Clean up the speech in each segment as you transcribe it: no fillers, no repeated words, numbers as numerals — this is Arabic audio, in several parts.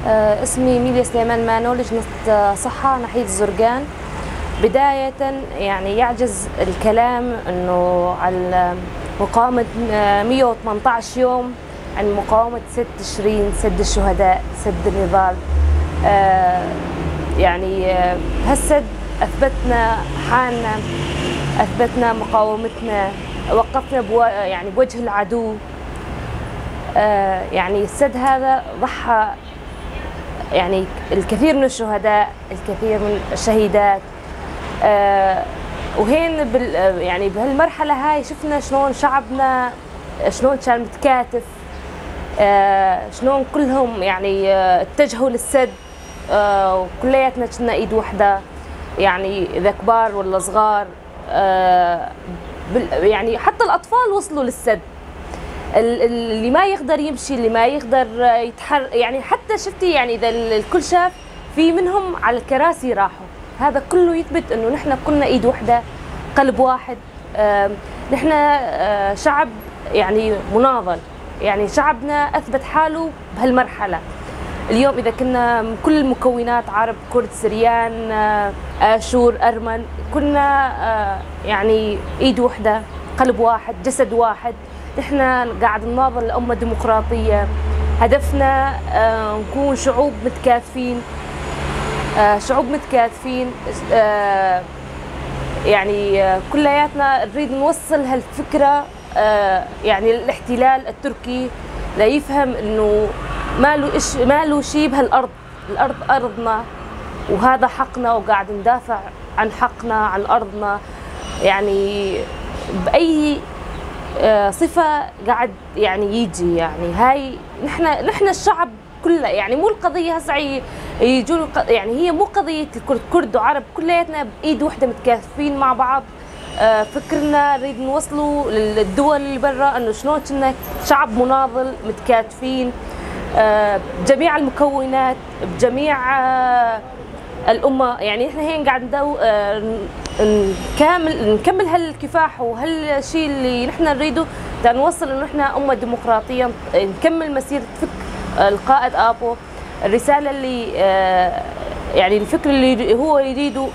اسمي ميليا سليمان مانو، لجنة صحة ناحية الزرقان. بداية يعني يعجز الكلام أنه على مقاومة 118 يوم عن مقاومة 6 تشرين، سد الشهداء، سد النضال. يعني هالسد أثبتنا حالنا، أثبتنا مقاومتنا، وقفنا يعني بوجه العدو. يعني السد هذا ضحى يعني الكثير من الشهداء، الكثير من الشهيدات. وهين يعني بهالمرحلة هاي شفنا شلون شعبنا شلون كان متكاتف، شلون كلهم يعني اتجهوا للسد، وكلياتنا كنا ايد وحدة، يعني اذا كبار ولا صغار. يعني حتى الاطفال وصلوا للسد، اللي ما يقدر يمشي، اللي ما يقدر يتحرك، يعني حتى شفتي يعني اذا الكل شاف في منهم على الكراسي راحوا. هذا كله يثبت انه نحن كنا ايد وحده، قلب واحد. نحن شعب يعني مناضل، يعني شعبنا اثبت حاله بهالمرحله. اليوم اذا كنا من كل المكونات، عرب، كرد، سريان، اشور، ارمن، كنا يعني ايد وحده، قلب واحد، جسد واحد. نحن قاعد نناضل لأمة ديمقراطية، هدفنا نكون شعوب متكاتفين، شعوب متكاتفين. يعني كلياتنا نريد نوصل هالفكرة، يعني الاحتلال التركي لا يفهم انه ما له شيء بهالارض، الارض ارضنا وهذا حقنا، وقاعد ندافع عن حقنا، عن ارضنا. يعني باي صفة قاعد يعني يجي، يعني هاي نحن الشعب كله، يعني مو القضية هسه يجون، يعني هي مو قضية كرد وعرب، كلياتنا بإيد وحدة متكاتفين مع بعض. فكرنا نريد نوصلوا للدول اللي برا انه شلون كنا شعب مناضل متكاتفين، بجميع المكونات، بجميع الأمة. يعني احنا هين قاعد نكمل هالكفاح وهالشيء اللي نحن نريده، بدنا نوصل انه احنا أمة ديمقراطية، نكمل مسيرة فكر القائد آبو، الرسالة اللي يعني الفكر اللي هو يريده.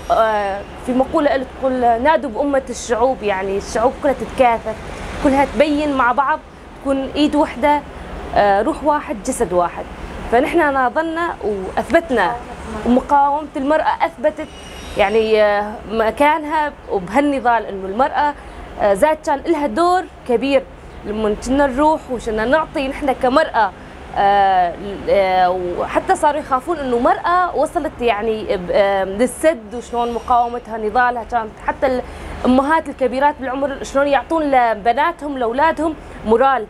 في مقولة قالت تقول نادوا بأمة الشعوب، يعني الشعوب كلها تتكاثر، كلها تبين مع بعض، تكون ايد وحدة، روح واحد، جسد واحد. فنحن ناضلنا واثبتنا، ومقاومة المرأة اثبتت يعني مكانها وبهالنضال، انه المرأة ذات كان لها دور كبير لما كنا نروح وكنا نعطي نحن كمرأة. وحتى صاروا يخافون انه مرأة وصلت يعني للسد، وشلون مقاومتها، نضالها كانت. حتى الامهات الكبيرات بالعمر شلون يعطون لبناتهم لاولادهم مورال،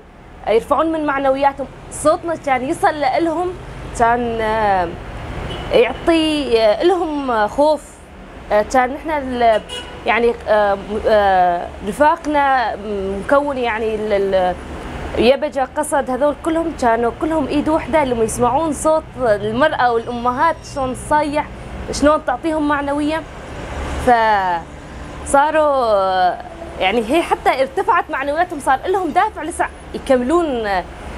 يرفعون من معنوياتهم. صوتنا كان يصل لهم، كان يعطي لهم خوف. كان نحن يعني رفاقنا مكون يعني يبجة، قصد، هذول كلهم كانوا كلهم ايد وحده، لما يسمعون صوت المرأة والامهات شلون تصيح، شلون تعطيهم معنوية، فصاروا يعني هي حتى ارتفعت معنوياتهم، صار لهم دافع لسه يكملون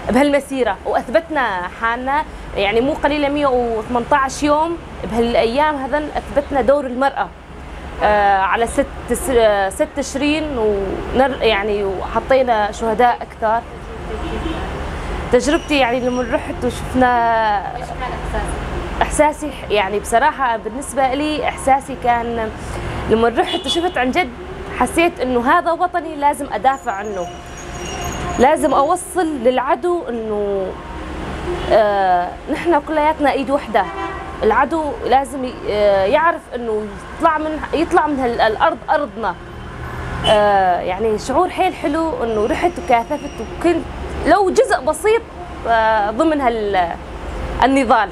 بهالمسيرة. واثبتنا حالنا، يعني مو قليلة 118 يوم بهالايام هذا اثبتنا دور المرأة على 6 تشرين، يعني وحطينا شهداء اكثر. تجربتي يعني لما رحت وشفنا، احساسي يعني بصراحة بالنسبة لي احساسي كان لما رحت وشفت عن جد، حسيت انه هذا وطني لازم ادافع عنه، لازم اوصل للعدو انه نحن كلياتنا ايد وحده. العدو لازم يعرف انه يطلع من الارض ارضنا. يعني شعور حيل حلو انه رحت وكاثفت، وكنت لو جزء بسيط ضمن النضال.